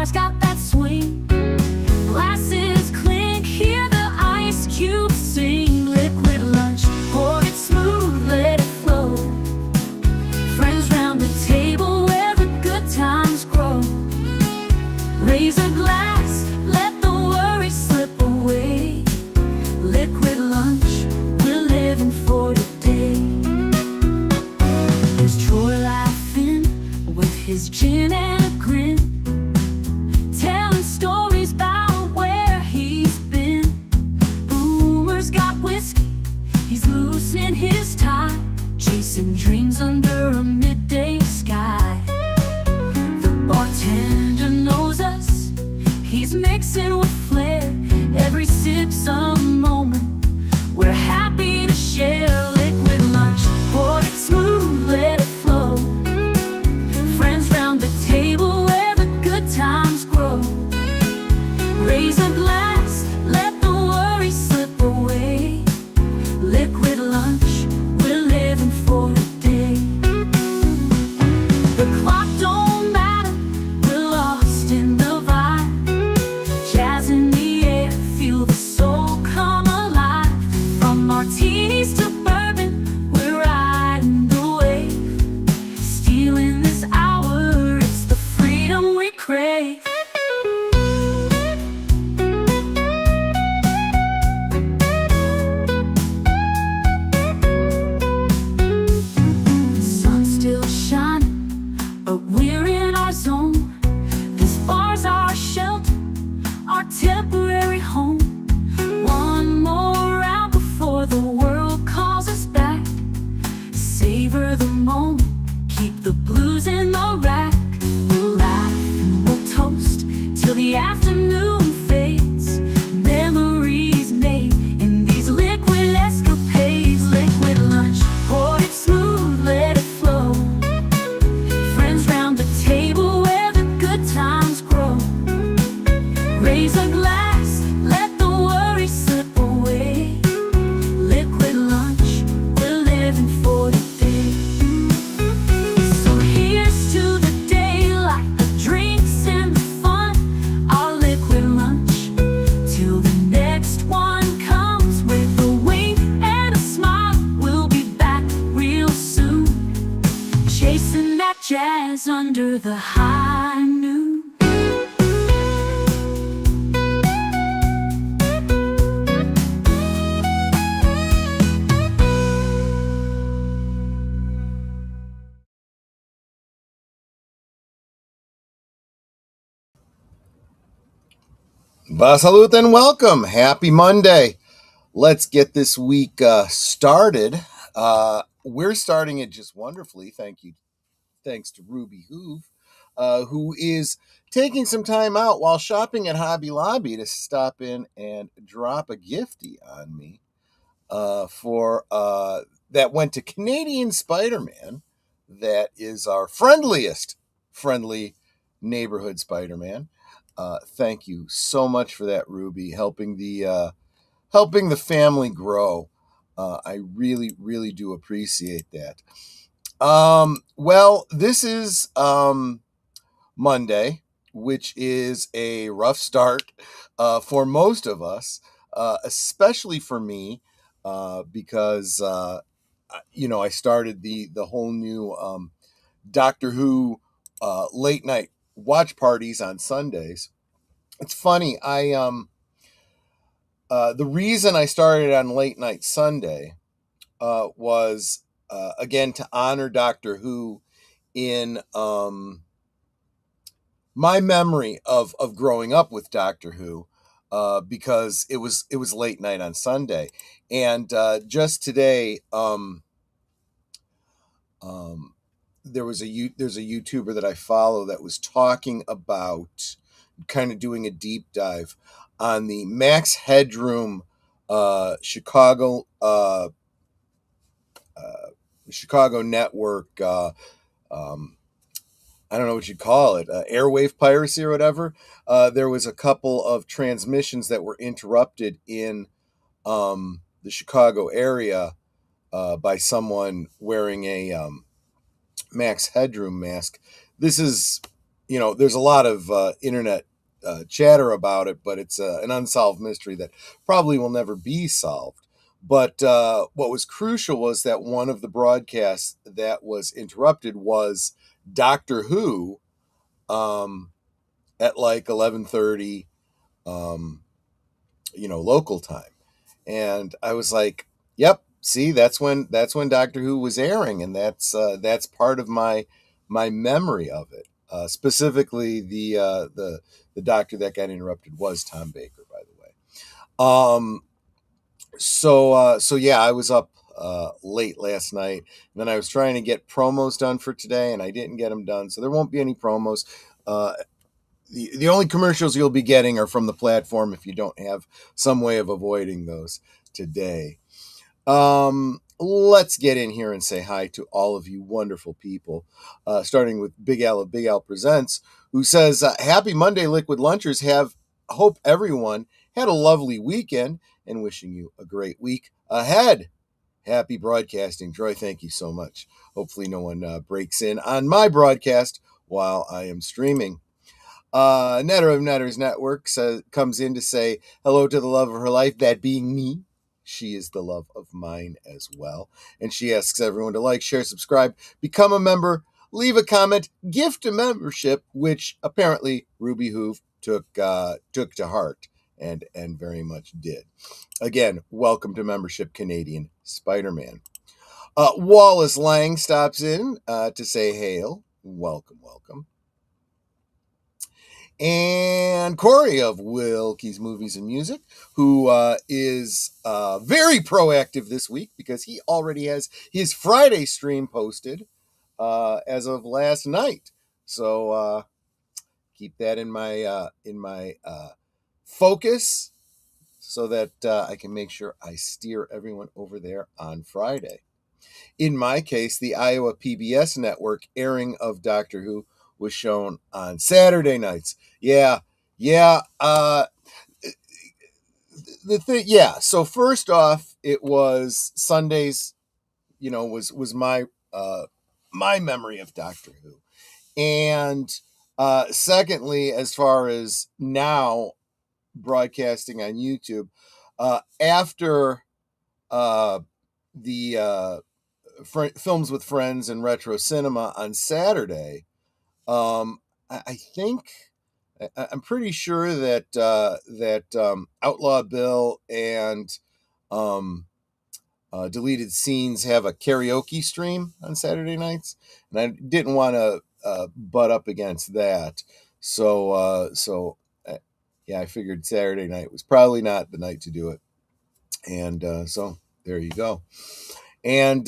bars got that swing. Glasses clink, hear the ice cubes sing. Liquid lunch, pour it smooth, let it flow. Friends round the table where the good times grow. Raise a glass, let the worry slip away. Liquid lunch, we're living for today. There's Troy laughing with his gin and a grin, telling stories about where he's been. Boomer's got whiskey, he's loosening his tie, chasing dreams under a midday sky. The bartender knows us, he's mixing with flair. Every sip's a moment we're happy to share. Liquid lunch, pour it smooth, let it flow. Friends round the table where the good times grow. Raise a glass, let the worry slip away. Liquid lunch, we're living for today. The clock don't matter, we're lost in the vibe. Jazz in the air, feel the soul come alive. From martinis to bourbon, we're riding the wave. Stealing this hour, it's the freedom we crave. Sun's still shining, but we're in our zone. This bar's our shelter, our temporary home. One more round before the world calls us back. Savor the moment, keep the blues in the rack. We'll laugh, we'll toast till the afternoon fades. Memories made in these liquid escapades. Liquid lunch, pour it smooth, let it flow. Friends round the table where the good times grow. Raise a glass, let the worry slip away. Liquid lunch, we're living for today. So here's to the daylight, the drinks and the fun. Our liquid lunch, till the next one comes. With a wink and a smile, we'll be back real soon. Chasing that jazz under the high noon. Basalut and welcome. Happy Monday. Let's get this week started. We're starting it just wonderfully. Thanks to Ruby Hoove, who is taking some time out while shopping at Hobby Lobby to stop in and drop a gifty on me for that went to Canadian Spider-Man. That is our friendly neighborhood Spider-Man. Thank you so much for that, Ruby, helping the family grow. I really do appreciate that. Well, this is Monday, which is a rough start for most of us, especially for me, because I started the whole new Doctor Who late night watch parties on Sundays. It's funny, the reason I started on late night Sunday was again to honor Doctor Who in my memory of growing up with Doctor Who, because it was late night on Sunday, and just today there's a YouTuber that I follow that was talking about kind of doing a deep dive on the Max Headroom Chicago network. I don't know what you'd call it, airwave piracy or whatever. There was a couple of transmissions that were interrupted in the Chicago area by someone wearing a Max Headroom mask. This is there's a lot of internet chatter about it, but it's an unsolved mystery that probably will never be solved. But what was crucial was that one of the broadcasts that was interrupted was Doctor Who, at like 11:30, local time. And I was like, "Yep, see, that's when Doctor Who was airing, and that's part of my memory of it. Specifically, the doctor that got interrupted was Tom Baker, by the way. So yeah, I was up late last night, and then I was trying to get promos done for today, and I didn't get them done, so there won't be any promos. The only commercials you'll be getting are from the platform if you don't have some way of avoiding those today. Let's get in here and say hi to all of you wonderful people, starting with Big Al of Big Al Presents, who says, Happy Monday, Liquid Lunchers. Hope everyone had a lovely weekend and wishing you a great week ahead. Happy broadcasting. Troy, thank you so much. Hopefully no one breaks in on my broadcast while I am streaming. Netter of Netters Network comes in to say hello to the love of her life, that being me. She is the love of mine as well. And she asks everyone to like, share, subscribe, become a member, leave a comment, gift a membership, which apparently Ruby Hoove took to heart and very much did. Again, welcome to membership, Canadian Spider-Man. Wallace Lang stops in to say hail. Welcome. And Corey of Wilkie's Movies and Music, who is very proactive this week because he already has his Friday stream posted as of last night. So keep that in my focus so that I can make sure I steer everyone over there on Friday. In my case, the Iowa PBS network airing of Doctor Who was shown on Saturday nights. Yeah. The thing, yeah. So first off, it was Sundays. Was my my memory of Doctor Who, and secondly, as far as now broadcasting on YouTube, after the Films with Friends and Retro Cinema on Saturday, I think I'm pretty sure that Outlaw Bill and Deleted Scenes have a karaoke stream on Saturday nights, and I didn't want to butt up against that. So yeah, I figured Saturday night was probably not the night to do it, and so there you go. And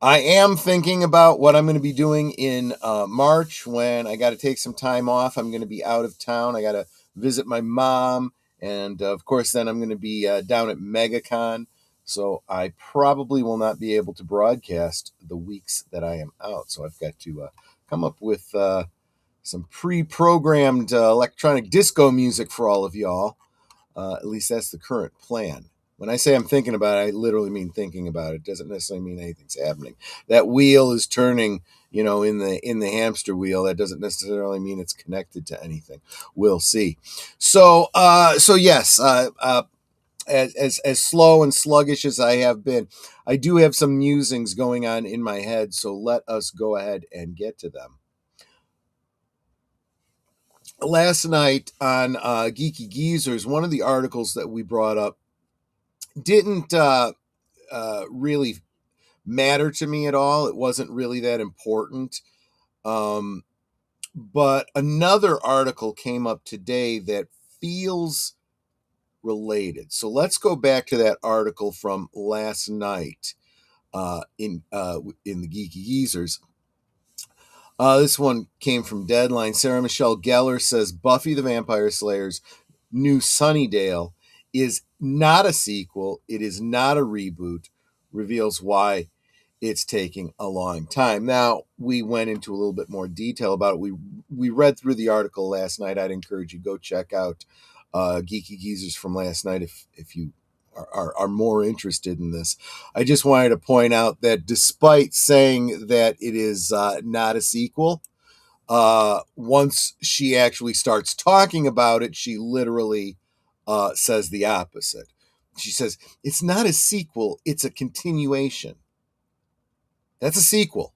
I am thinking about what I'm going to be doing in March when I got to take some time off. I'm going to be out of town. I got to visit my mom. And of course, then I'm going to be down at MegaCon. So I probably will not be able to broadcast the weeks that I am out. So I've got to come up with some pre-programmed electronic disco music for all of y'all. At least that's the current plan. When I say I'm thinking about it, I literally mean thinking about it. It doesn't necessarily mean anything's happening. That wheel is turning, in the hamster wheel. That doesn't necessarily mean it's connected to anything. We'll see. So yes, as slow and sluggish as I have been, I do have some musings going on in my head. So let us go ahead and get to them. Last night on Geeky Geezers, one of the articles that we brought up didn't really matter to me at all. It wasn't really that important. But another article came up today that feels related. So let's go back to that article from last night in the Geeky Geezers. This one came from Deadline. Sarah Michelle Gellar says Buffy the Vampire Slayer's new Sunnydale is not a sequel. It is not a reboot. Reveals why it's taking a long time. Now, we went into a little bit more detail about it. We read through the article last night. I'd encourage you go check out Geeky Geezers from last night if you are more interested in this. I just wanted to point out that despite saying that it is not a sequel, once she actually starts talking about it, she literally says the opposite. She says, it's not a sequel, it's a continuation. That's a sequel.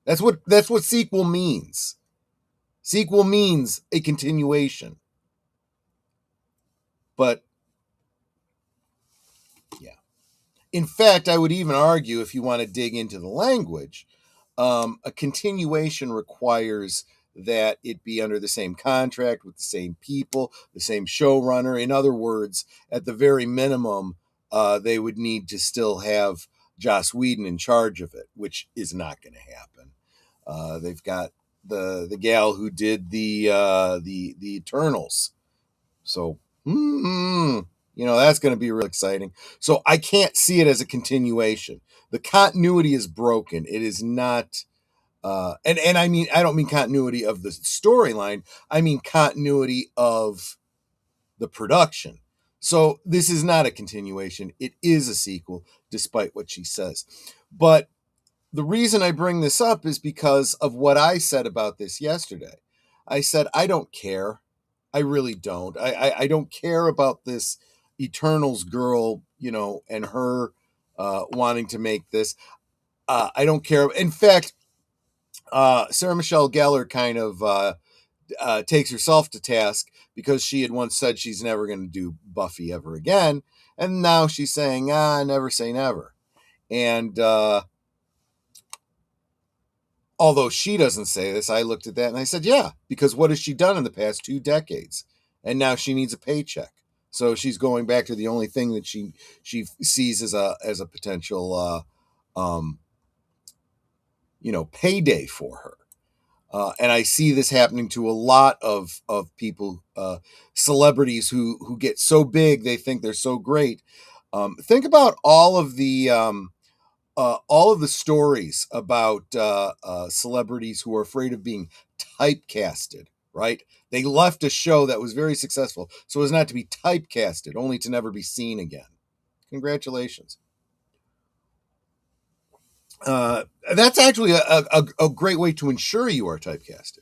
That's what sequel means. Sequel means a continuation. But yeah. In fact, I would even argue, if you want to dig into the language, a continuation requires that it be under the same contract with the same people, the same showrunner. In other words, at the very minimum, they would need to still have Joss Whedon in charge of it, which is not going to happen. They've got the gal who did the Eternals, so that's going to be real exciting. So I can't see it as a continuation. The continuity is broken. It is not. And I mean, I don't mean continuity of the storyline. I mean continuity of the production. So this is not a continuation. It is a sequel, despite what she says. But the reason I bring this up is because of what I said about this yesterday. I said, I don't care. I really don't. I don't care about this Eternals girl, and her wanting to make this. I don't care. In fact, Sarah Michelle Gellar kind of takes herself to task because she had once said she's never going to do Buffy ever again. And now she's saying, never say never. And although she doesn't say this, I looked at that and I said, yeah, because what has she done in the past 2 decades? And now she needs a paycheck. So she's going back to the only thing that she sees as a potential payday for her. And I see this happening to a lot of people, celebrities who get so big they think they're so great. Think about all of the stories about celebrities who are afraid of being typecasted. Right? They left a show that was very successful so as not to be typecasted, only to never be seen again. Congratulations. That's actually a great way to ensure you are typecasted.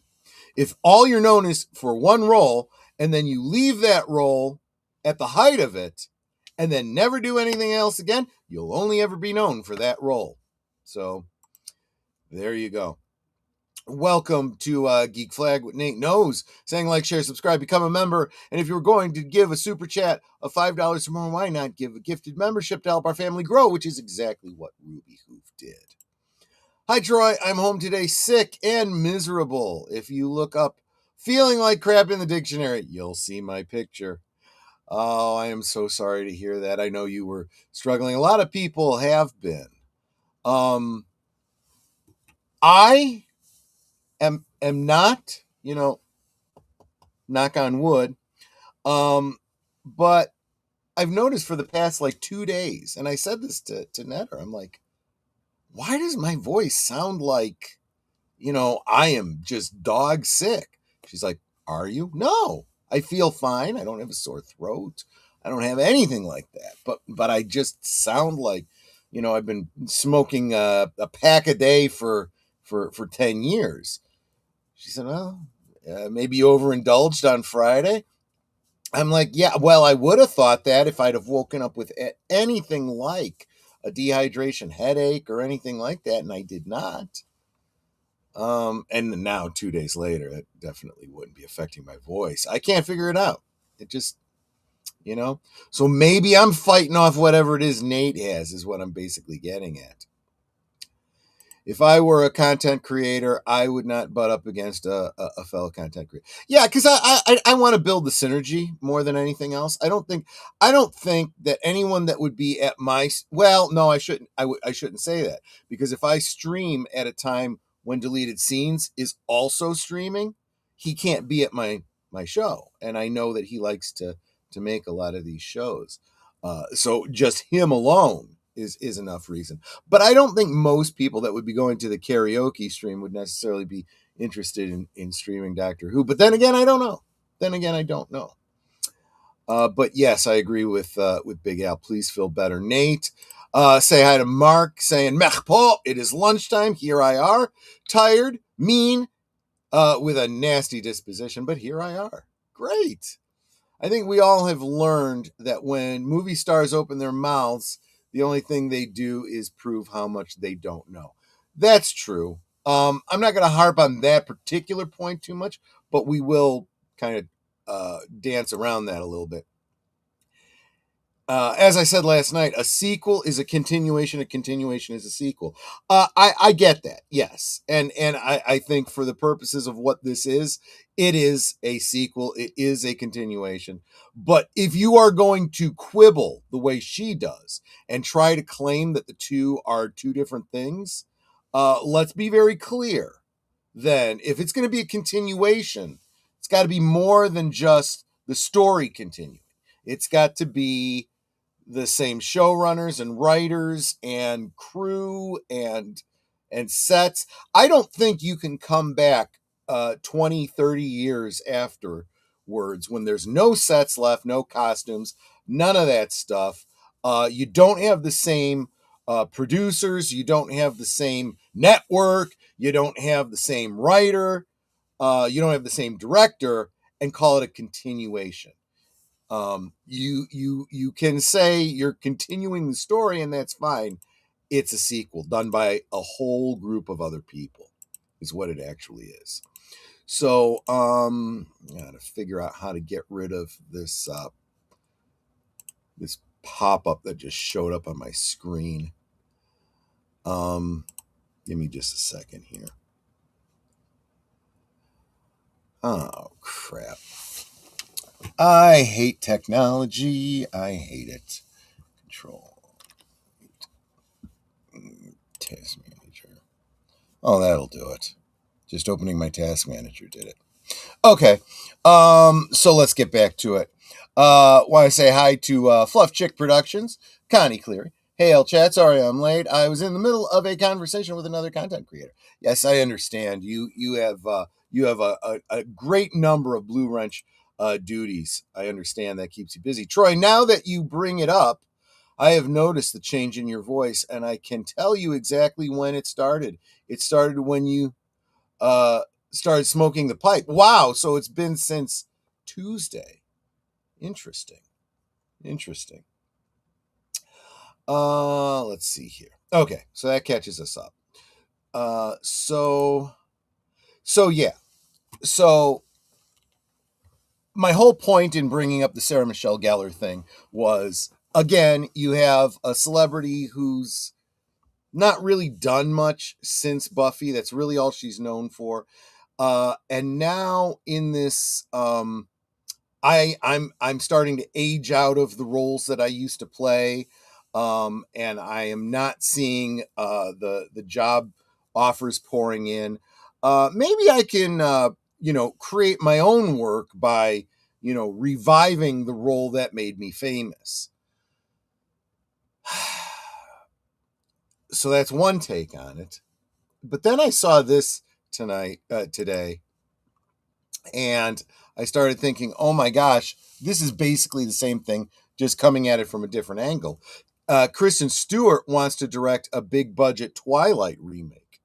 If all you're known is for one role, and then you leave that role at the height of it, and then never do anything else again, you'll only ever be known for that role. So there you go. Welcome to Geek Flag with Nate Knows, saying like, share, subscribe, become a member. And if you're going to give a super chat of $5 or more, why not give a gifted membership to help our family grow, which is exactly what Ruby Hoof did. Hi, Troy. I'm home today, sick and miserable. If you look up feeling like crap in the dictionary, you'll see my picture. Oh, I am so sorry to hear that. I know you were struggling. A lot of people have been. I am not, knock on wood. But I've noticed for the past 2 days, and I said this to Netter, I'm like, why does my voice sound like, I am just dog sick? She's like, are you? No, I feel fine. I don't have a sore throat. I don't have anything like that. But I just sound like, I've been smoking a pack a day for 10 years. She said, well, maybe you overindulged on Friday. I'm like, yeah, well, I would have thought that if I'd have woken up with anything like a dehydration headache or anything like that, and I did not. And now 2 days later, it definitely wouldn't be affecting my voice. I can't figure it out. It just, so maybe I'm fighting off whatever it is Nate has, is what I'm basically getting at. If I were a content creator, I would not butt up against a fellow content creator. Yeah, because I want to build the synergy more than anything else. I don't think that anyone that would be at my, well, no, I shouldn't. I shouldn't say that, because if I stream at a time when Deleted Scenes is also streaming, he can't be at my show, and I know that he likes to make a lot of these shows. So just him alone is enough reason. But I don't think most people that would be going to the karaoke stream would necessarily be interested in streaming Doctor Who. But then again, I don't know. But yes, I agree with Big Al. Please feel better, Nate. Say hi to Mark, saying, Mechpo, it is lunchtime. Here I are. Tired, mean, with a nasty disposition, but here I are. Great. I think we all have learned that when movie stars open their mouths, the only thing they do is prove how much they don't know. That's true. I'm not going to harp on that particular point too much, but we will kind of dance around that a little bit. As I said last night, a sequel is a continuation. A continuation is a sequel. I get that, yes, and I think for the purposes of what this is, it is a sequel. It is a continuation. But if you are going to quibble the way she does and try to claim that the two are two different things, let's be very clear. Then, if it's going to be a continuation, it's got to be more than just the story continuing. It's got to be the same showrunners and writers and crew and sets. I don't think you can come back 20, 30 years afterwards when there's no sets left, no costumes, none of that stuff. You don't have the same producers, you don't have the same network, you don't have the same writer, you don't have the same director, and call it a continuation. You can say you're continuing the story, and that's fine. It's a sequel done by a whole group of other people, is what it actually is. So I gotta figure out how to get rid of this this pop-up that just showed up on my screen. Give me just a second here. Oh crap. I hate technology. I hate it. Control. Task manager. Oh, that'll do it. Just opening my task manager did it. Okay. So let's get back to it. Want to say hi to Fluff Chick Productions, Connie Cleary. Hey, El Chat, sorry I'm late. I was in the middle of a conversation with another content creator. Yes, I understand. You have a great number of Blue Wrench duties. I understand that keeps you busy. Troy, now that you bring it up, I have noticed the change in your voice, and I can tell you exactly when it started. It started when you started smoking the pipe. Wow, so it's been since Tuesday. Interesting. Let's see here. Okay, so that catches us up. So yeah. So my whole point in bringing up the Sarah Michelle Gellar thing was, again, you have a celebrity who's not really done much since Buffy. That's really all she's known for. And now in this, I'm starting to age out of the roles that I used to play. And I am not seeing the job offers pouring in. Maybe I can create my own work by reviving the role that made me famous. So that's one take on it. But then I saw this today, and I started thinking, oh my gosh, this is basically the same thing, just coming at it from a different angle. Kristen Stewart wants to direct a big budget Twilight remake.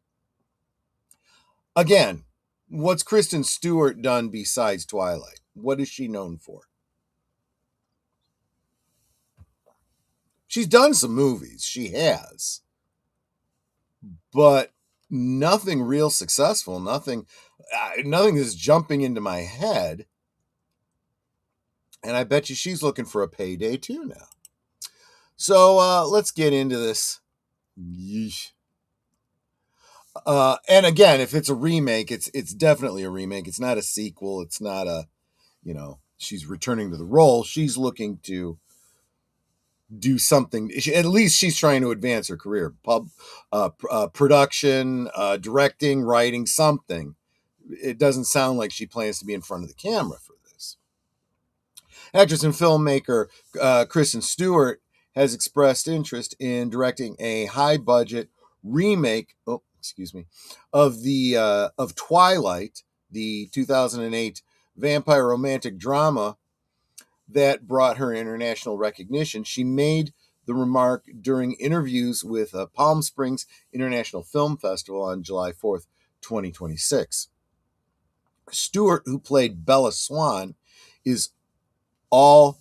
Again, what's Kristen Stewart done besides Twilight? What is she known for? She's done some movies. She has. But nothing real successful. Nothing is jumping into my head. And I bet you she's looking for a payday too now. So let's get into this. Yeesh. And again, if it's a remake, it's definitely a remake. It's not a sequel. It's not she's returning to the role. She's looking to do something. At least she's trying to advance her career. Production, directing, writing, something. It doesn't sound like she plans to be in front of the camera for this. Actress and filmmaker Kristen Stewart has expressed interest in directing a high-budget remake. Of Twilight, the 2008 vampire romantic drama that brought her international recognition. She made the remark during interviews with Palm Springs International Film Festival on July 4th, 2026. Stewart, who played Bella Swan, is all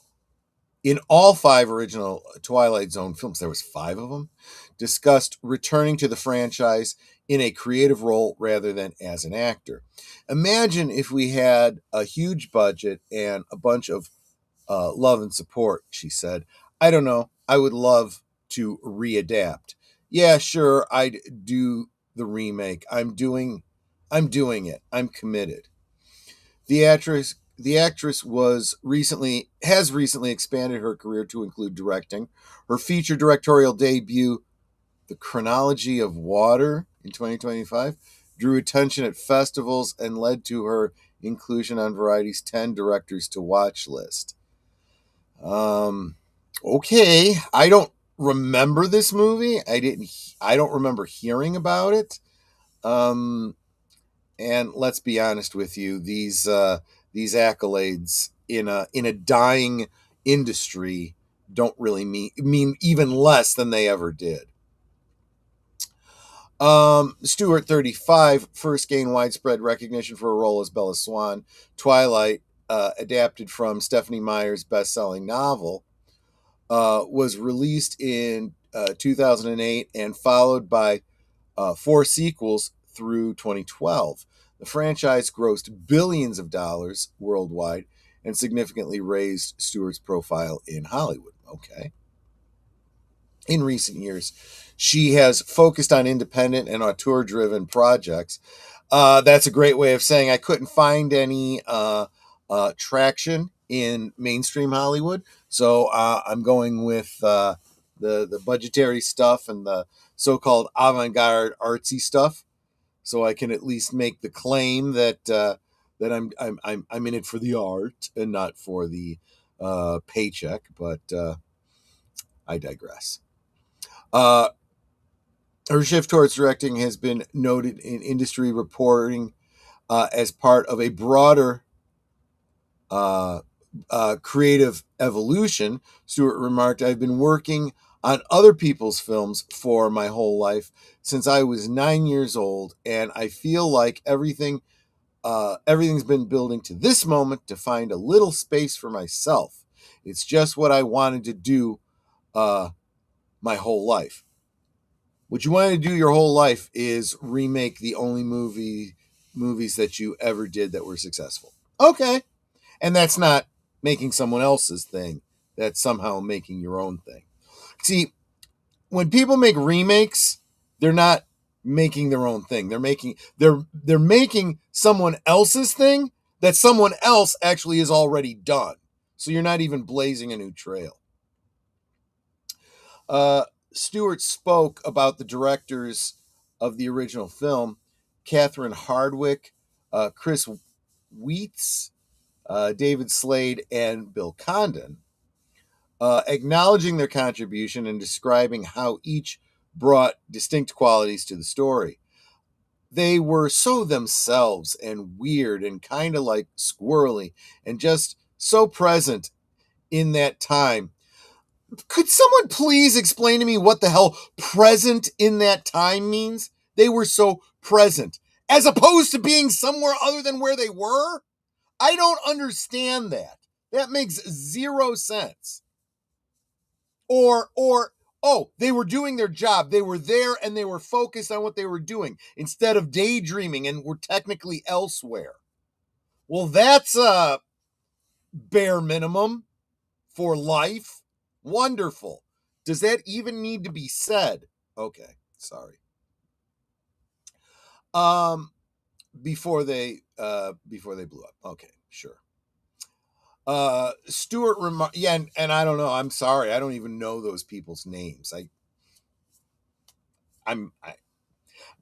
in all 5 original Twilight Zone films. There was 5 of them. Discussed returning to the franchise in a creative role rather than as an actor. Imagine if we had a huge budget and a bunch of love and support, she said. I don't know. I would love to readapt. Yeah, sure, I'd do the remake. I'm doing it. I'm committed. The actress has recently expanded her career to include directing. Her feature directorial debut, The Chronology of Water, in 2025, drew attention at festivals and led to her inclusion on Variety's 10 directors to watch list. Okay, I don't remember this movie. I don't remember hearing about it. And let's be honest with you, these accolades in a dying industry don't really mean even less than they ever did. Stewart, 35, first gained widespread recognition for a role as Bella Swan. Twilight, adapted from Stephenie Meyer's best-selling novel, was released in 2008 and followed by 4 sequels through 2012. The franchise grossed billions of dollars worldwide and significantly raised Stewart's profile in Hollywood. Okay. In recent years, she has focused on independent and auteur-driven projects. That's a great way of saying I couldn't find any traction in mainstream Hollywood, so I'm going with the budgetary stuff and the so-called avant-garde artsy stuff, so I can at least make the claim that that I'm in it for the art and not for the paycheck. But I digress. Her shift towards directing has been noted in industry reporting as part of a broader creative evolution. Stewart remarked, I've been working on other people's films for my whole life since I was 9 years old, and I feel like everything's been building to this moment to find a little space for myself. It's just what I wanted to do my whole life. What you wanted to do your whole life is remake the only movies that you ever did that were successful. Okay. And that's not making someone else's thing. That's somehow making your own thing. See, when people make remakes, they're not making their own thing. They're making someone else's thing that someone else actually has already done. So you're not even blazing a new trail. Stewart spoke about the directors of the original film, Catherine Hardwicke, Chris Weitz, David Slade, and Bill Condon, acknowledging their contribution and describing how each brought distinct qualities to the story. They were so themselves and weird and kind of like squirrely and just so present in that time. Could someone please explain to me what the hell present in that time means? They were so present, as opposed to being somewhere other than where they were? I don't understand that. That makes 0 sense. Or, oh, they were doing their job. They were there and they were focused on what they were doing instead of daydreaming and were technically elsewhere. Well, that's a bare minimum for life. Wonderful. Does that even need to be said? Okay, sorry. Before they blew up. Okay, sure. Stewart and I don't know. I'm sorry. I don't even know those people's names.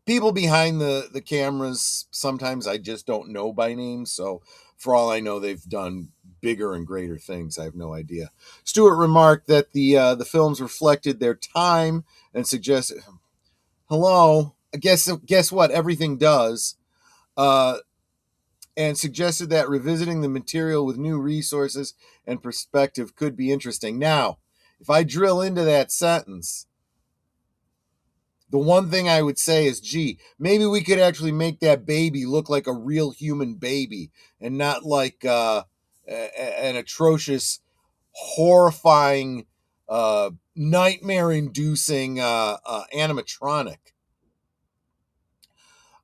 People behind the cameras, sometimes I just don't know by name. So for all I know, they've done bigger and greater things. I have no idea. Stewart remarked that the films reflected their time and suggested, hello, guess what? Everything does. And suggested that revisiting the material with new resources and perspective could be interesting. Now, if I drill into that sentence, The one thing I would say is, gee, maybe we could actually make that baby look like a real human baby and not like an atrocious, horrifying, nightmare-inducing animatronic.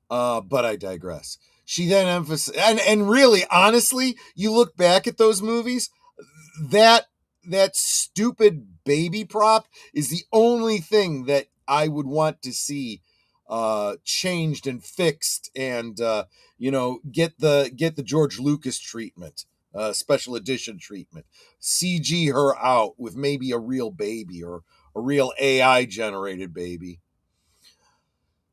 But I digress. She then emphasized, and really, honestly, you look back at those movies, that that stupid baby prop is the only thing that I would want to see changed and fixed, and get the George Lucas treatment, special edition treatment. CG her out with maybe a real baby or a real AI generated baby.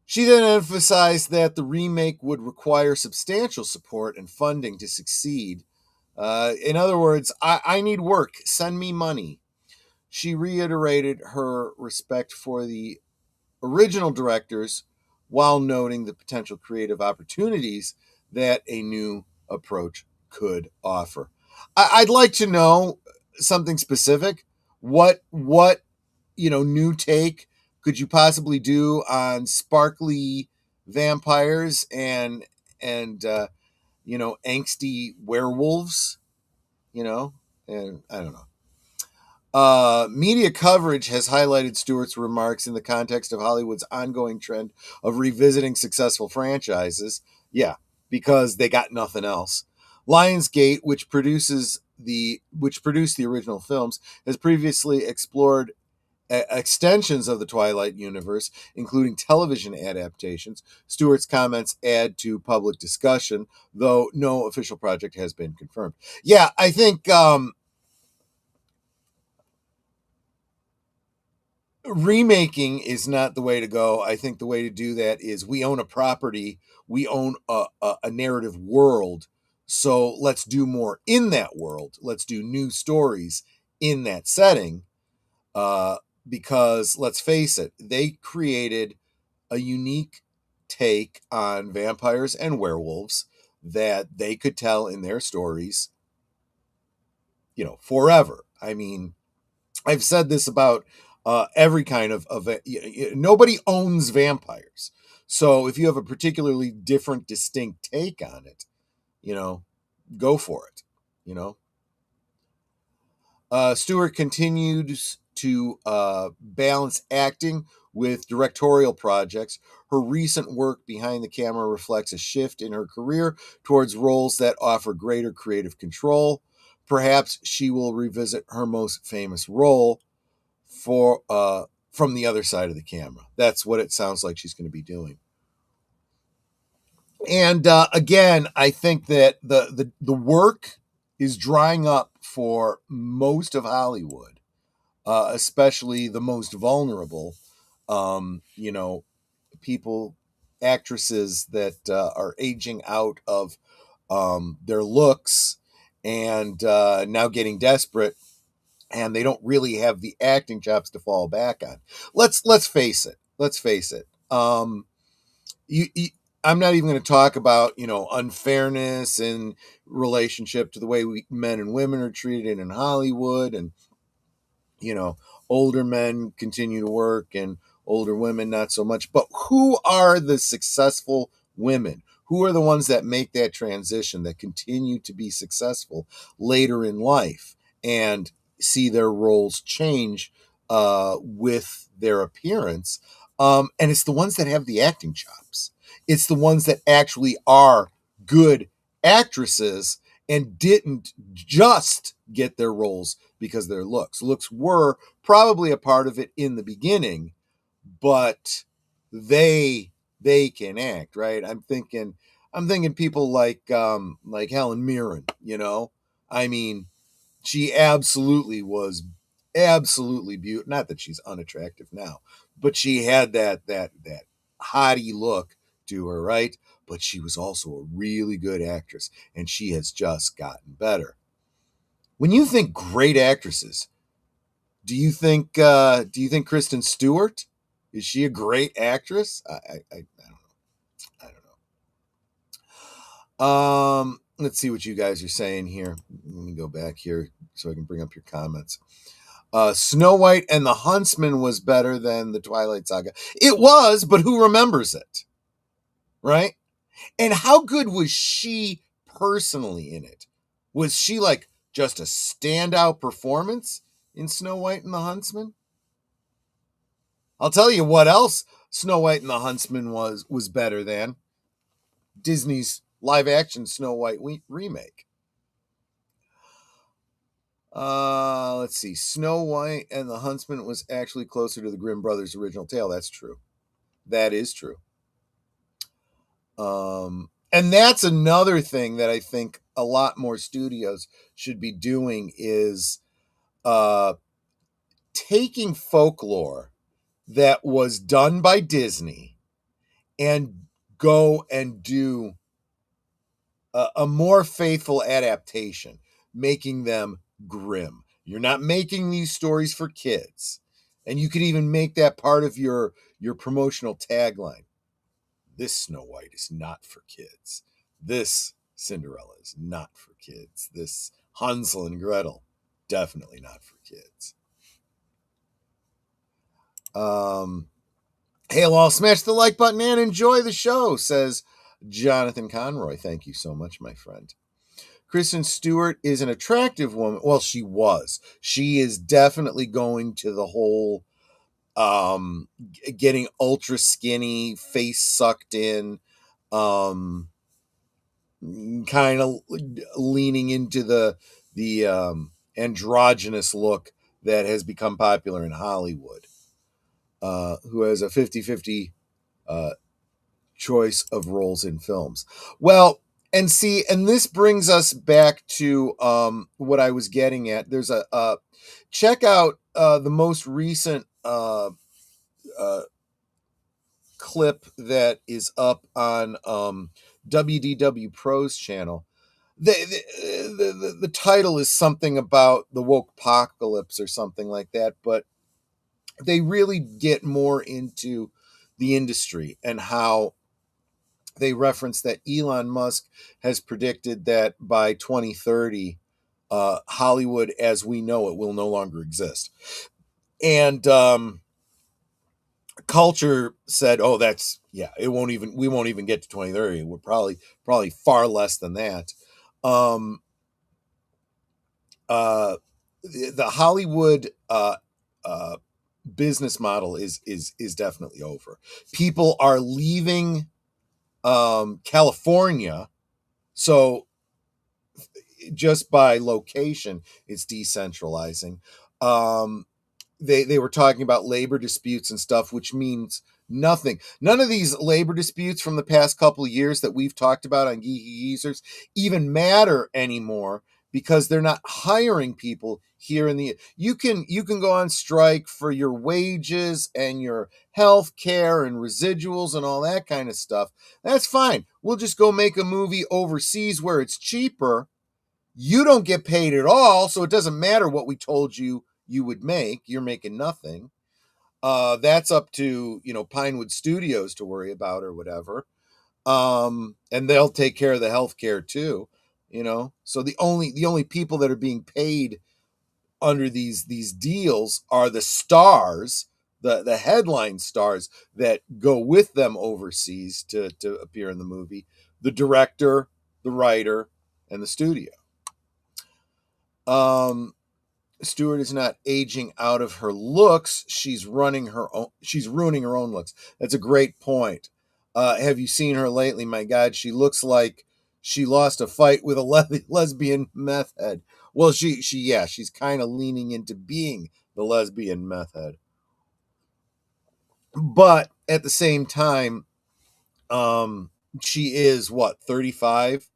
She then emphasized that the remake would require substantial support and funding to succeed. In other words, I need work. Send me money. She reiterated her respect for the original directors while noting the potential creative opportunities that a new approach could offer. I'd like to know something specific. What new take could you possibly do on sparkly vampires and angsty werewolves? You know, and I don't know. Media coverage has highlighted Stewart's remarks in the context of Hollywood's ongoing trend of revisiting successful franchises. Yeah, because they got nothing else. Lionsgate, which produced the original films, has previously explored extensions of the Twilight universe, including television adaptations. Stewart's comments add to public discussion, though no official project has been confirmed. Yeah, I think remaking is not the way to go. I think the way to do that is we own a property, we own a narrative world. So let's do more in that world. Let's do new stories in that setting. Uh, because let's face it, they created a unique take on vampires and werewolves that they could tell in their stories, forever. I mean, I've said this about every kind of nobody owns vampires. So if you have a particularly different, distinct take on it, you know, go for it. You know, Stewart continues to balance acting with directorial projects. Her recent work behind the camera reflects a shift in her career towards roles that offer greater creative control. Perhaps she will revisit her most famous role for from the other side of the camera. That's what it sounds like she's going to be doing. And again, I think that the work is drying up for most of Hollywood, especially the most vulnerable. People, actresses that are aging out of their looks and now getting desperate, and they don't really have the acting chops to fall back on. Let's face it. Let's face it. You I'm not even going to talk about unfairness in relationship to the way men and women are treated in Hollywood, and you know older men continue to work and older women not so much. But who are the successful women? Who are the ones that make that transition, that continue to be successful later in life and see their roles change with their appearance? And it's the ones that have the acting chops. It's the ones that actually are good actresses and didn't just get their roles because their looks. Looks were probably a part of it in the beginning, but they can act, right? I'm thinking people like Helen Mirren, I mean, she absolutely was absolutely beautiful. Not that she's unattractive now, but she had that hottie look to her, right? But she was also a really good actress, and she has just gotten better. When you think great actresses, do you think Kristen Stewart, is she a great actress? I don't know. Let's see what you guys are saying here. Let me go back here so I can bring up your comments. Snow White and the Huntsman was better than the Twilight Saga. It was, but who remembers it? Right? And how good was she personally in it? Was she like just a standout performance in Snow White and the Huntsman? I'll tell you what else Snow White and the Huntsman was better than Disney's live action Snow White remake. Let's see. Snow White and the Huntsman was actually closer to the Grimm brothers' original tale. That's true. That is true. And that's another thing that I think a lot more studios should be doing is taking folklore that was done by Disney and go and do a more faithful adaptation, making them grim. You're not making these stories for kids. And you could even make that part of your promotional tagline. This Snow White is not for kids. This Cinderella is not for kids. This Hansel and Gretel, definitely not for kids. Hey, all, smash the like button and enjoy the show, says Jonathan Conroy. Thank you so much, my friend. Kristen Stewart is an attractive woman. Well, she was. She is definitely going to the whole getting ultra skinny, face sucked in, kind of leaning into the androgynous look that has become popular in Hollywood. Who has a 50-50 choice of roles in films. Well, and this brings us back to what I was getting at. There's a check out the most recent clip that is up on WDW Pro's channel. The title is something about the woke apocalypse or something like that, but they really get more into the industry and how they reference that Elon Musk has predicted that by 2030, Hollywood as we know it will no longer exist. And culture said, "Oh, we won't even get to 2030. We're probably far less than that." The Hollywood business model is definitely over. People are leaving California, so just by location, it's decentralizing. They were talking about labor disputes and stuff, which means nothing. None of these labor disputes from the past couple of years that we've talked about on Geeky Geezers even matter anymore because they're not hiring people here in the. You can go on strike for your wages and your health care and residuals and all that kind of stuff. That's fine. We'll just go make a movie overseas where it's cheaper. You don't get paid at all, so it doesn't matter what we told you would make. You're making nothing. That's up to Pinewood Studios to worry about or whatever. And they'll take care of the healthcare too. So the only people that are being paid under these deals are the stars, the headline stars that go with them overseas to appear in the movie, the director, the writer, and the studio. Stewart is not aging out of her looks. She's ruining her own looks. That's a great point. Have you seen her lately? My God, she looks like she lost a fight with a lesbian meth head. Well, she's kind of leaning into being the lesbian meth head. But at the same time, she is 35,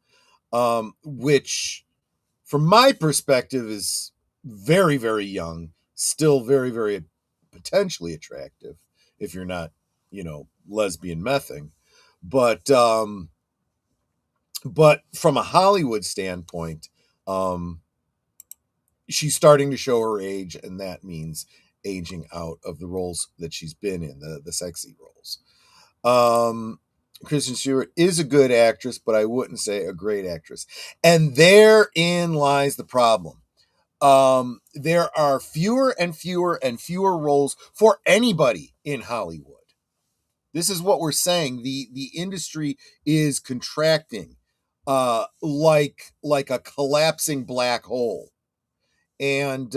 which from my perspective is very, very young, still very, very potentially attractive if you're not, lesbian mething. But from a Hollywood standpoint, she's starting to show her age, and that means aging out of the roles that she's been in, the sexy roles. Kristen Stewart is a good actress, but I wouldn't say a great actress. And therein lies the problem. there are fewer and fewer and fewer roles for anybody in Hollywood. This is what we're saying. The industry is contracting, like a collapsing black hole. And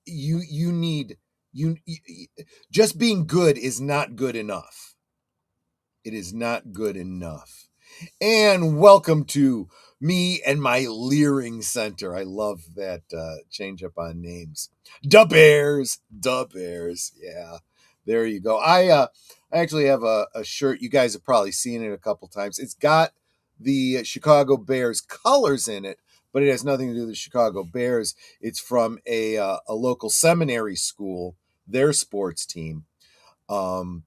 you need you just being good is not good enough. It is not good enough. And welcome to me and my leering center. I love that change up on names. Da Bears. Yeah, there you go. I actually have a shirt. You guys have probably seen it a couple times. It's got the Chicago Bears colors in it, but it has nothing to do with the Chicago Bears. It's from a local seminary school, their sports team,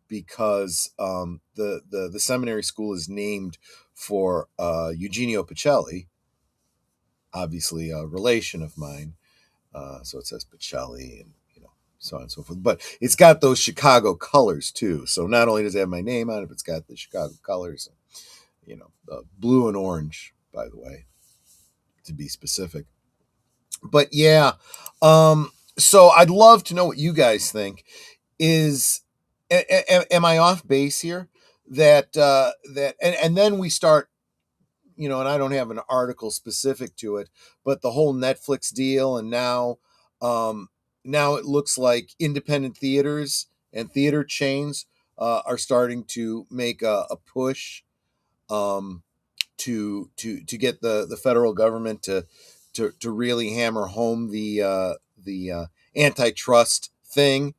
because the seminary school is named for Eugenio Pacelli, obviously a relation of mine. So it says Pacelli and so on and so forth. But it's got those Chicago colors too. So not only does it have my name on it, but it's got the Chicago colors. Blue and orange, by the way, to be specific. But yeah, so I'd love to know what you guys think. Is am I off base here? And then we start, and I don't have an article specific to it, but the whole Netflix deal, and now it looks like independent theaters and theater chains are starting to make a push, to get the federal government to really hammer home the antitrust thing,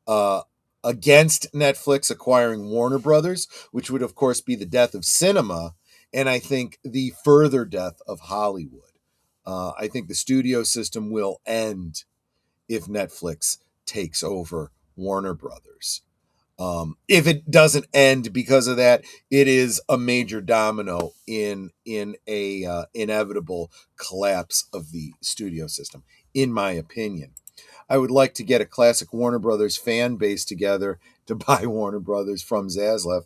uh, against Netflix acquiring Warner Brothers, which would, of course, be the death of cinema, and I think the further death of Hollywood. I think the studio system will end if Netflix takes over Warner Brothers. If it doesn't end because of that, it is a major domino in a inevitable collapse of the studio system, in my opinion. I would like to get a classic Warner Brothers fan base together to buy Warner Brothers from Zaslav,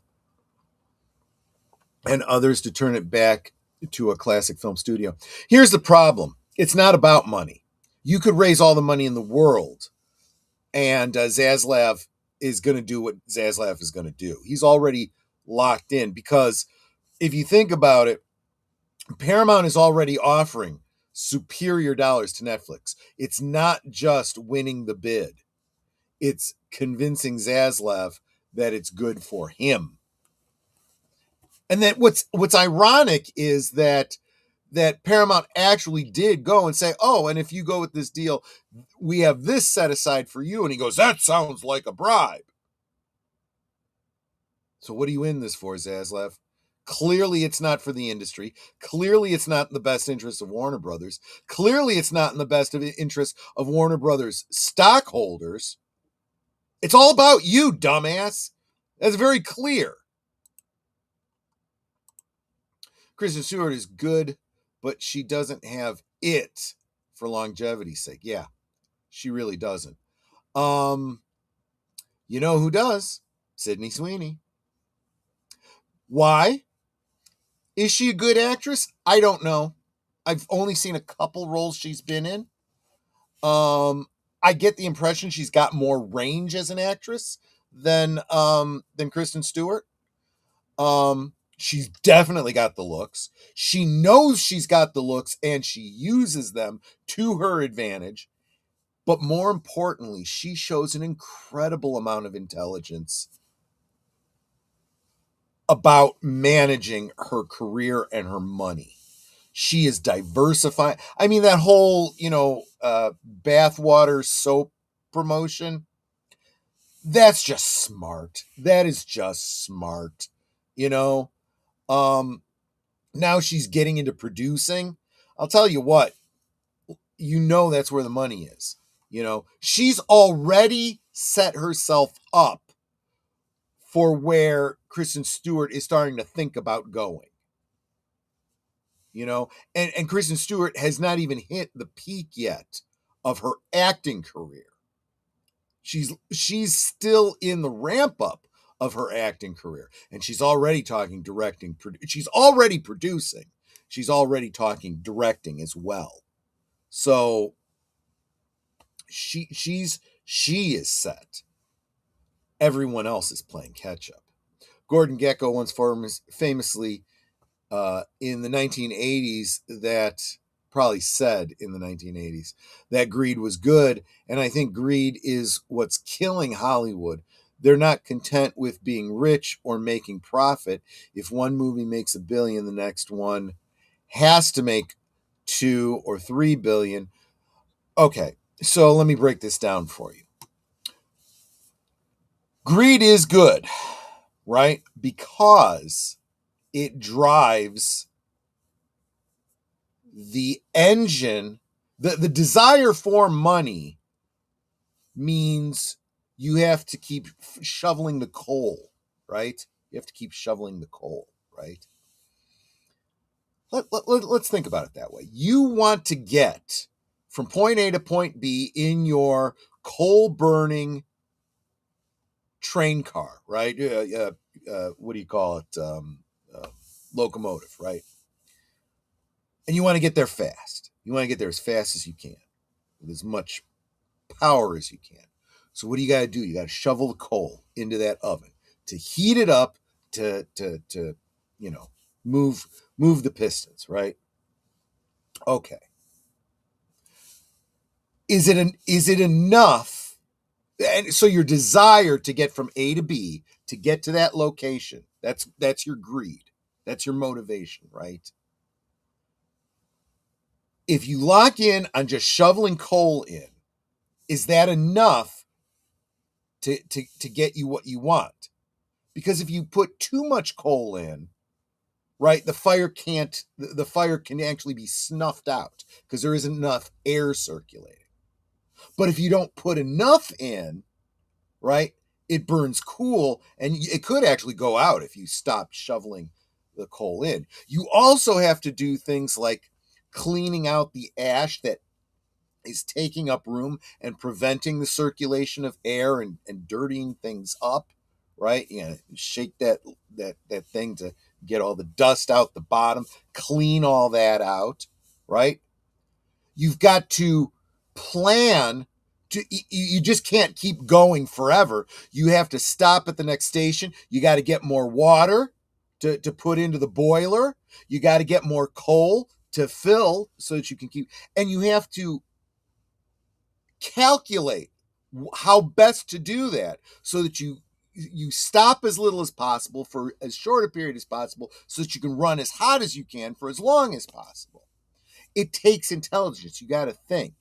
and others to turn it back to a classic film studio. Here's the problem. It's not about money. You could raise all the money in the world, and Zaslav is going to do what Zaslav is going to do. He's already locked in, because if you think about it, Paramount is already offering superior dollars to Netflix. It's not just winning the bid. It's convincing Zaslav that it's good for him. And that what's ironic is that Paramount actually did go and say, "Oh, and if you go with this deal, we have this set aside for you." And he goes, "That sounds like a bribe." So what are you in this for, Zaslav? Clearly it's not for the industry. Clearly it's not in the best interest of Warner Brothers. Clearly it's not in the best interest of Warner Brothers stockholders. It's all about you, dumbass. That's very clear. Kristen Stewart is good, but she doesn't have it for longevity's sake. Yeah, she really doesn't. You know who does? Sydney Sweeney. Why? Is she a good actress? I don't know. I've only seen a couple roles she's been in. I get the impression she's got more range as an actress than Kristen Stewart. She's definitely got the looks. She knows she's got the looks, and she uses them to her advantage. But more importantly, she shows an incredible amount of intelligence about managing her career and her money. She is diversifying. I mean, that whole, bathwater soap promotion, that's just smart. That is just smart. You know, now she's getting into producing. I'll tell you what, that's where the money is. She's already set herself up for where Kristen Stewart is starting to think about going. And Kristen Stewart has not even hit the peak yet of her acting career. She's still in the ramp up of her acting career, and she's already talking, directing, she's already producing. She's already talking directing as well. So she is set. Everyone else is playing catch up. Gordon Gekko once famously in the 1980s probably said in the 1980s that greed was good. And I think greed is what's killing Hollywood. They're not content with being rich or making profit. If one movie makes $1 billion, the next one has to make 2 or 3 billion. Okay, so let me break this down for you. Greed is good, right? Because it drives the engine. The desire for money means you have to keep shoveling the coal, right? You have to keep shoveling the coal, right? Let's think about it that way. You want to get from point A to point B in your coal burning train car, right? What do you call it? Locomotive, right? And you want to get there fast. You want to get there as fast as you can with as much power as you can. So what do you got to do? You got to shovel the coal into that oven to heat it up to move the pistons, right? Okay. Is it enough? And so your desire to get from A to B, to get to that location, that's your greed. That's your motivation, right? If you lock in on just shoveling coal in, is that enough to get you what you want? Because if you put too much coal in, right, the fire can actually be snuffed out because there isn't enough air circulating. But if you don't put enough in, right, it burns cool, and it could actually go out if you stop shoveling the coal in. You also have to do things like cleaning out the ash that is taking up room and preventing the circulation of air and dirtying things up, right? You know, shake that thing to get all the dust out the bottom, clean all that out, right? You've got to plan. You just can't keep going forever. You have to stop at the next station. You got to get more water to put into the boiler. You got to get more coal to fill so that you can keep, and you have to calculate how best to do that so that you stop as little as possible for as short a period as possible so that you can run as hot as you can for as long as possible. It takes intelligence. You got to think.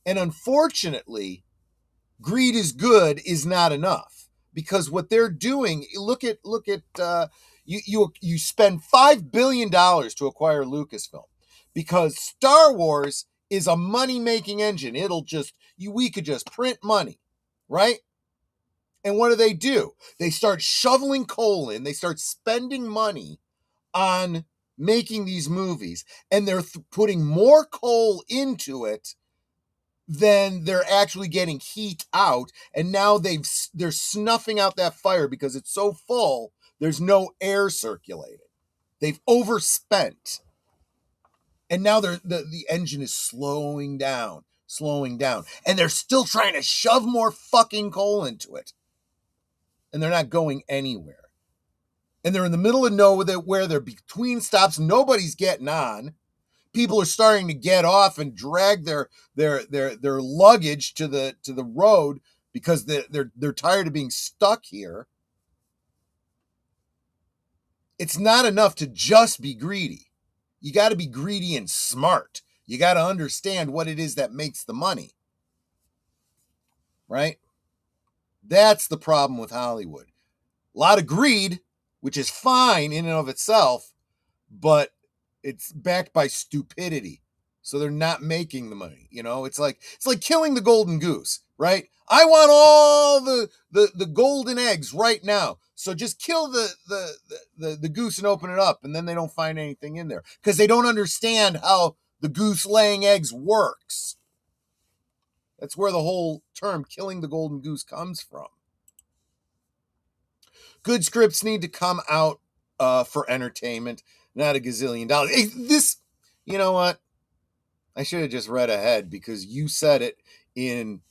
And unfortunately, greed is good is not enough, because what they're doing, look at you spend $5 billion to acquire Lucasfilm because Star Wars is a money-making engine. We could just print money, right? And what do? They start shoveling coal in. They start spending money on making these movies, and they're putting more coal into it than they're actually getting heat out. And now they're snuffing out that fire because it's so full, there's no air circulating. They've overspent. And now the engine is slowing down. And they're still trying to shove more fucking coal into it. And they're not going anywhere. And they're in the middle of nowhere where they're between stops. Nobody's getting on. People are starting to get off and drag their luggage to the road because they're tired of being stuck here. It's not enough to just be greedy. You got to be greedy and smart. You got to understand what it is that makes the money. Right? That's the problem with Hollywood. A lot of greed, which is fine in and of itself, but it's backed by stupidity. So they're not making the money. You know, it's like killing the golden goose, right? I want all the golden eggs right now. So just kill the goose and open it up, and then they don't find anything in there because they don't understand how the goose laying eggs works. That's where the whole term killing the golden goose comes from. Good scripts need to come out for entertainment. not a gazillion dollars. This, you know what? I should have just read ahead because you said it in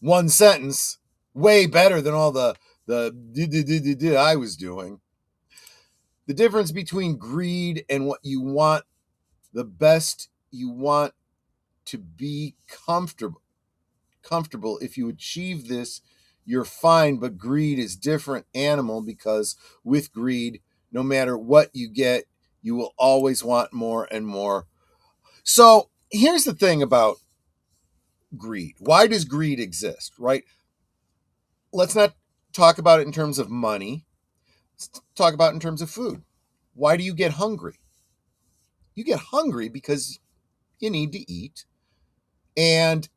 one sentence way better than all the I was doing. The difference between greed and what you want, the best you want to be comfortable. If you achieve this, you're fine, but greed is different animal because with greed, no matter what you get, you will always want more and more. So here's the thing about greed. Why does greed exist, right? Let's not talk about it in terms of money. Let's talk about it in terms of food. Why do you get hungry? You get hungry because you need to eat. And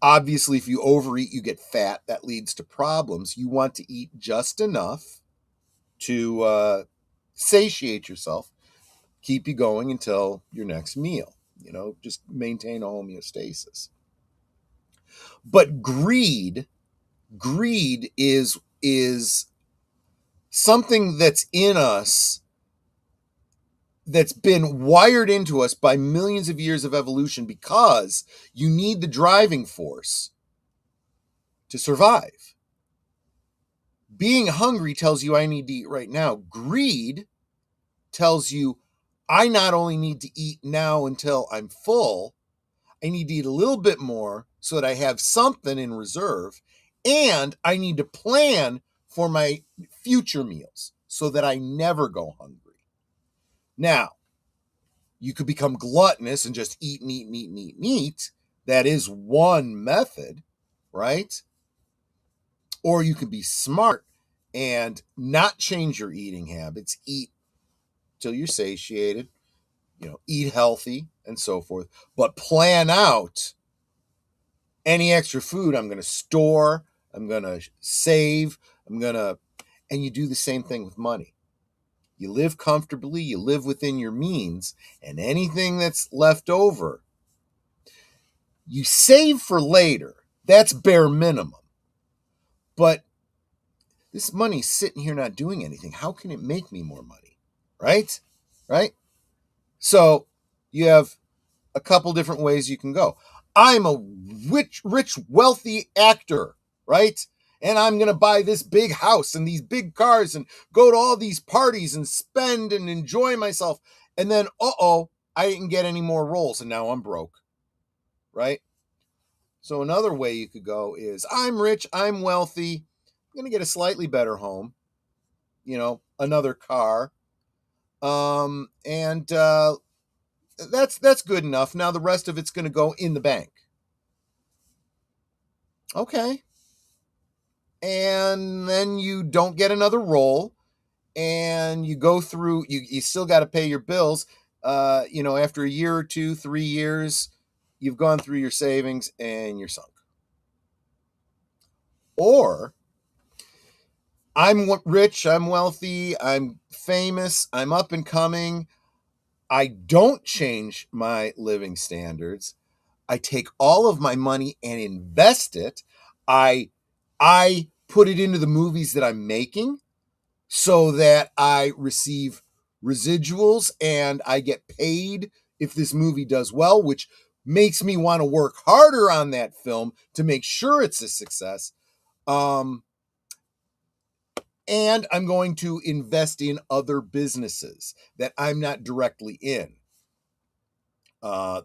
obviously, if you overeat, you get fat. That leads to problems. You want to eat just enough to satiate yourself, keep you going until your next meal. Just maintain a homeostasis. But greed is something that's in us, that's been wired into us by millions of years of evolution, because you need the driving force to survive. Being hungry tells you I need to eat right now. Greed tells you I not only need to eat now until I'm full, I need to eat a little bit more so that I have something in reserve, and I need to plan for my future meals so that I never go hungry. Now, you could become gluttonous and just eat and eat and eat and eat and eat. That is one method, right? Or you can be smart and not change your eating habits, eat till you're satiated, eat healthy and so forth, but plan out any extra food I'm going to store, I'm going to save, and you do the same thing with money. You live comfortably, you live within your means, and anything that's left over, you save for later. That's bare minimum. But this money's sitting here not doing anything. How can it make me more money? Right? Right? So you have a couple different ways you can go. I'm a rich, wealthy actor, right? And I'm going to buy this big house and these big cars and go to all these parties and spend and enjoy myself. And then, I didn't get any more roles and now I'm broke, right? So another way you could go is I'm rich, I'm wealthy, I'm going to get a slightly better home, another car. And that's good enough. Now the rest of it's going to go in the bank. Okay. And then you don't get another role, and you go through, you still got to pay your bills. After a year or 2, 3 years, you've gone through your savings and you're sunk. Or I'm rich, I'm wealthy, I'm famous, I'm up and coming. I don't change my living standards. I take all of my money and invest it. I put it into the movies that I'm making so that I receive residuals and I get paid if this movie does well, which makes me want to work harder on that film to make sure it's a success. And I'm going to invest in other businesses that I'm not directly in.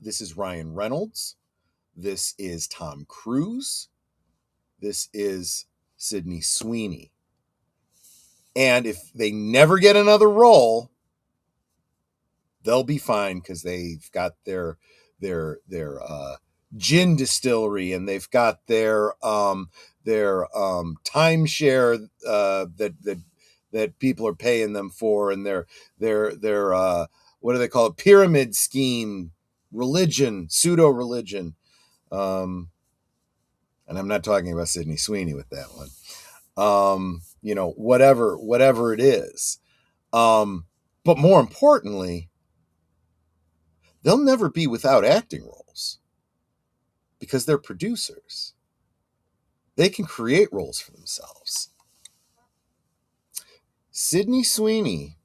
This is Ryan Reynolds. This is Tom Cruise. This is Sydney Sweeney. And if they never get another role, they'll be fine because they've got their gin distillery, and they've got their timeshare that people are paying them for, and their what do they call it? Pyramid scheme, religion, pseudo religion. And I'm not talking about Sydney Sweeney with that one. Whatever it is. But more importantly, they'll never be without acting roles because they're producers. They can create roles for themselves. Sydney Sweeney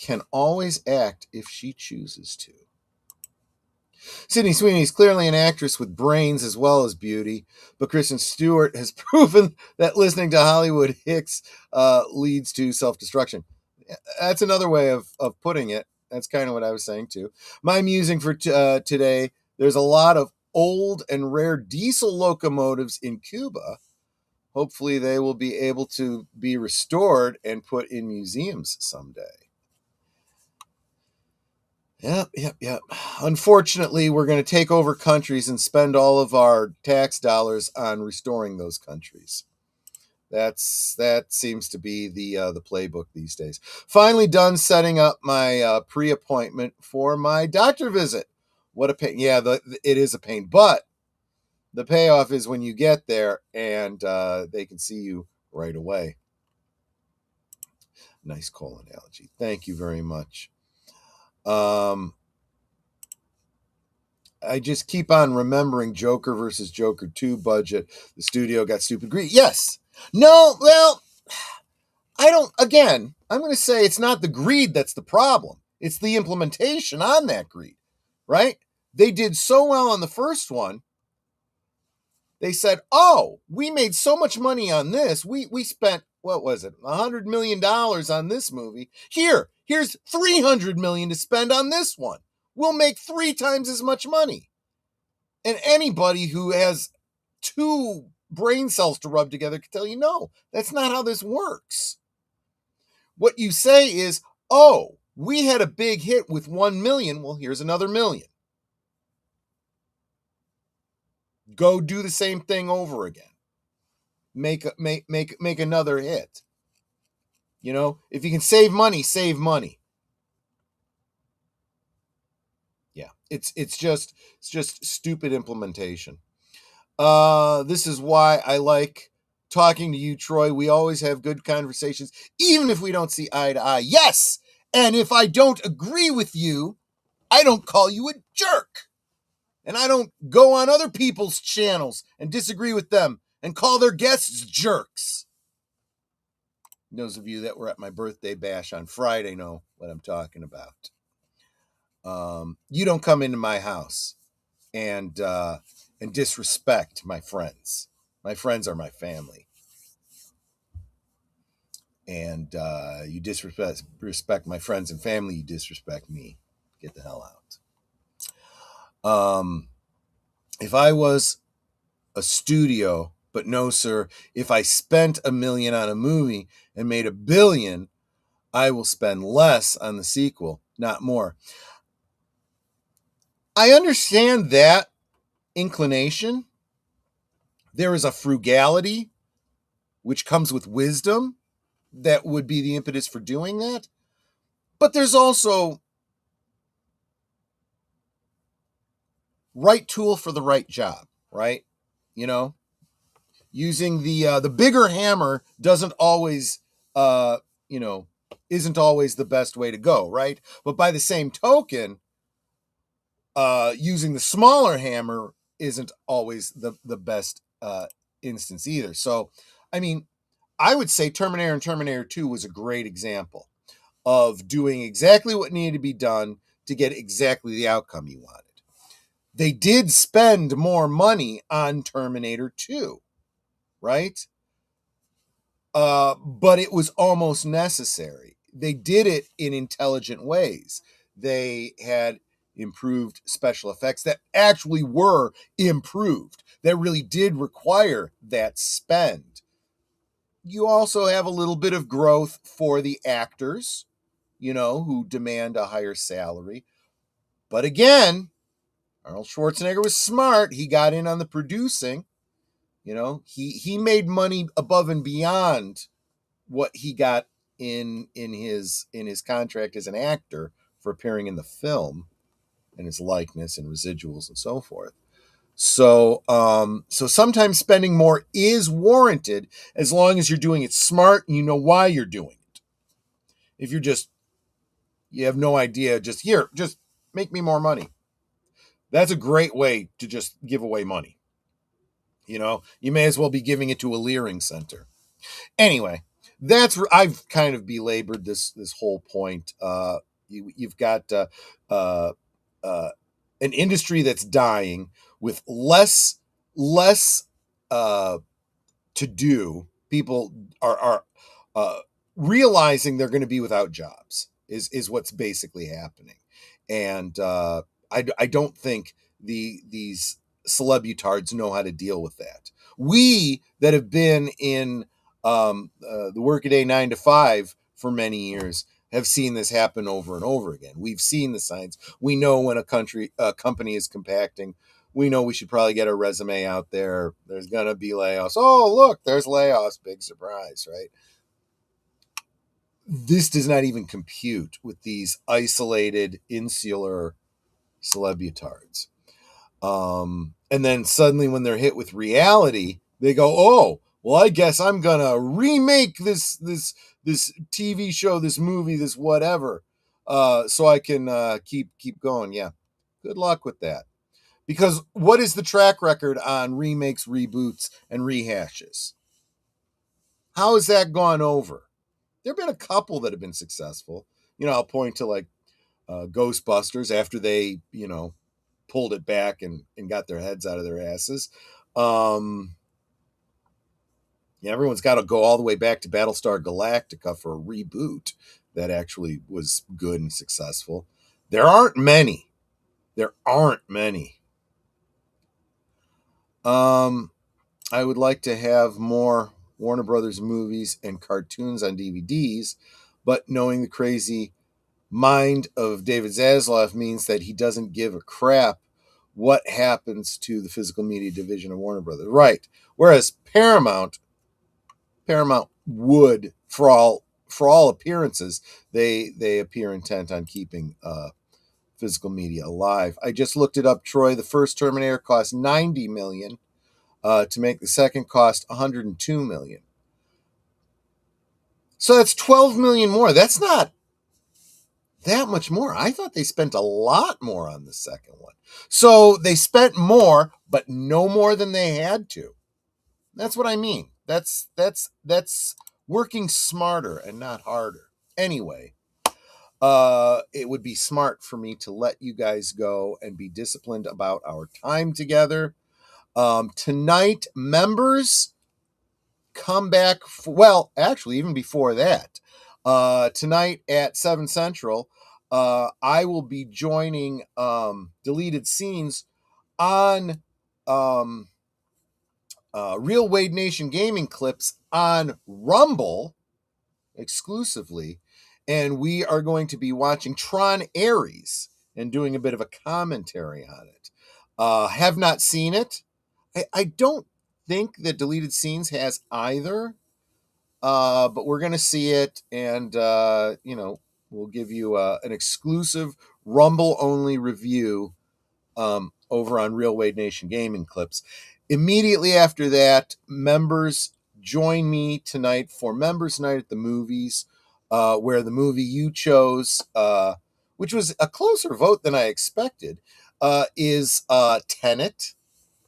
can always act if she chooses to. Sydney Sweeney is clearly an actress with brains as well as beauty, but Kristen Stewart has proven that listening to Hollywood hicks leads to self-destruction. That's another way of putting it. That's kind of what I was saying too. My musing for today, there's a lot of old and rare diesel locomotives in Cuba. Hopefully they will be able to be restored and put in museums someday. Yep. Unfortunately, we're going to take over countries and spend all of our tax dollars on restoring those countries. That seems to be the playbook these days. Finally done setting up my pre-appointment for my doctor visit. What a pain! Yeah, it is a pain, but the payoff is when you get there and they can see you right away. Nice coal analogy. Thank you very much. I just keep on remembering Joker versus Joker 2 budget. The studio got stupid greedy. Yes. No, well, I'm going to say it's not the greed that's the problem. It's the implementation on that greed, right? They did so well on the first one. They said, oh, we made so much money on this. We spent, what was it, $100 million on this movie. Here's $300 million to spend on this one. We'll make 3 times as much money. And anybody who has 2 brain cells to rub together can tell you, no, that's not how this works. What you say is, oh, we had a big hit with 1 million. Well, here's another million. Go do the same thing over again. Make another hit. You know, if you can save money, save money. Yeah, it's just stupid implementation. This is why I like talking to you, Troy. We always have good conversations, even if we don't see eye to eye. Yes, and if I don't agree with you, I don't call you a jerk. And I don't go on other people's channels and disagree with them and call their guests jerks. Those of you that were at my birthday bash on Friday know what I'm talking about. You don't come into my house and disrespect my friends. My friends are my family. And you disrespect my friends and family, you disrespect me. Get the hell out. If I was a studio, but no, sir, if I spent $1 million on a movie and made $1 billion, I will spend less on the sequel, not more. I understand that inclination. There is a frugality which comes with wisdom that would be the impetus for doing that. But there's also right tool for the right job, right? You know, using the bigger hammer doesn't always, isn't always the best way to go, right? But by the same token, using the smaller hammer isn't always the best instance either. So, I mean, I would say Terminator and Terminator 2 was a great example of doing exactly what needed to be done to get exactly the outcome you wanted. They did spend more money on Terminator 2, right? But it was almost necessary. They did it in intelligent ways. They had improved special effects that actually were improved, that really did require that spend. You also have a little bit of growth for the actors, who demand a higher salary. But again, Arnold Schwarzenegger was smart. He got in on the producing. He made money above and beyond what he got in his contract as an actor for appearing in the film, and his likeness and residuals and so forth. So sometimes spending more is warranted as long as you're doing it smart and you know why you're doing it. If you have no idea, just make me more money. That's a great way to just give away money. You may as well be giving it to a Leering Center. Anyway, I've kind of belabored this whole point. You've got uh, uh, an industry that's dying with less uh, to do. People are uh, realizing they're going to be without jobs is what's basically happening, and I don't think these celebutards know how to deal with that. We that have been in the workaday 9 to 5 for many years have seen this happen over and over again. We've seen the signs. We know when a company is compacting. We know we should probably get a resume out there. There's going to be layoffs. Oh, look, there's layoffs. Big surprise, right? This does not even compute with these isolated, insular celebutards. And then suddenly when they're hit with reality, they go, oh, well, I guess I'm going to remake this TV show, this movie, this whatever, so I can keep going. Yeah. Good luck with that. Because what is the track record on remakes, reboots, and rehashes? How has that gone over? There have been a couple that have been successful. I'll point to like Ghostbusters after they, pulled it back and got their heads out of their asses. Yeah, everyone's got to go all the way back to Battlestar Galactica for a reboot that actually was good and successful. There aren't many. I would like to have more Warner Brothers movies and cartoons on DVDs, but knowing the crazy mind of David Zaslav means that he doesn't give a crap what happens to the physical media division of Warner Brothers. Right. Whereas Paramount would, for all appearances, they appear intent on keeping physical media alive. I just looked it up, Troy. The first Terminator cost $90 million. To make the second cost $102 million. So that's $12 million more. That's not that much more. I thought they spent a lot more on the second one. So they spent more, but no more than they had to. That's what I mean. That's working smarter and not harder. Anyway, it would be smart for me to let you guys go and be disciplined about our time together. Tonight, members come back. Actually, even before that, tonight at 7 Central, I will be joining Deleted Scenes on Real Wade Nation Gaming Clips on Rumble exclusively. And we are going to be watching Tron Ares and doing a bit of a commentary on it. Have not seen it. I don't think that Deleted Scenes has either, but we're going to see it, and we'll give you an exclusive Rumble-only review over on Real Wade Nation Gaming Clips. Immediately after that, members join me tonight for Members Night at the Movies, where the movie you chose, which was a closer vote than I expected, is Tenet,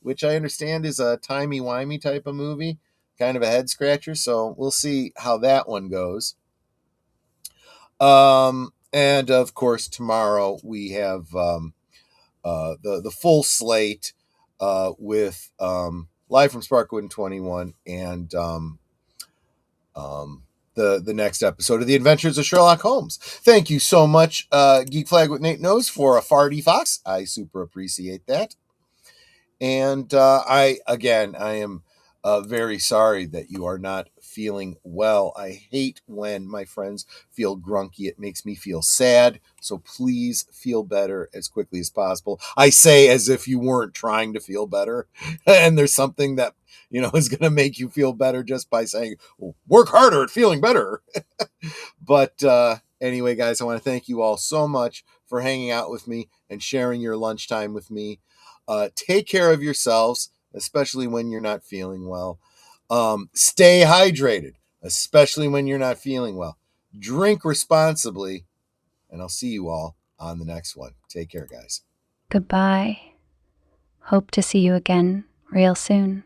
which I understand is a timey-wimey type of movie, kind of a head-scratcher, so we'll see how that one goes. And, of course, tomorrow we have the full slate with Live from Sparkwood 21 and the next episode of The Adventures of Sherlock Holmes. Thank you so much, Geek Flag with Nate Knows, for a farty fox. I super appreciate that. And I am very sorry that you are not feeling well. I hate when my friends feel grunky. It makes me feel sad. So please feel better as quickly as possible. I say as if you weren't trying to feel better. And there's something that, is going to make you feel better just by saying, well, work harder at feeling better. But anyway, guys, I want to thank you all so much for hanging out with me and sharing your lunchtime with me. Take care of yourselves, especially when you're not feeling well. Stay hydrated, especially when you're not feeling well. Drink responsibly, and I'll see you all on the next one. Take care, guys. Goodbye. Hope to see you again real soon.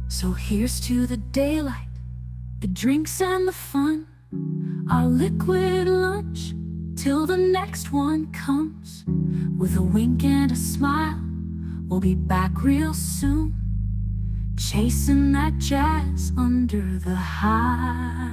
So here's to the daylight, the drinks and the fun, our liquid lunch till the next one comes. With a wink and a smile, we'll be back real soon, chasing that jazz under the highway.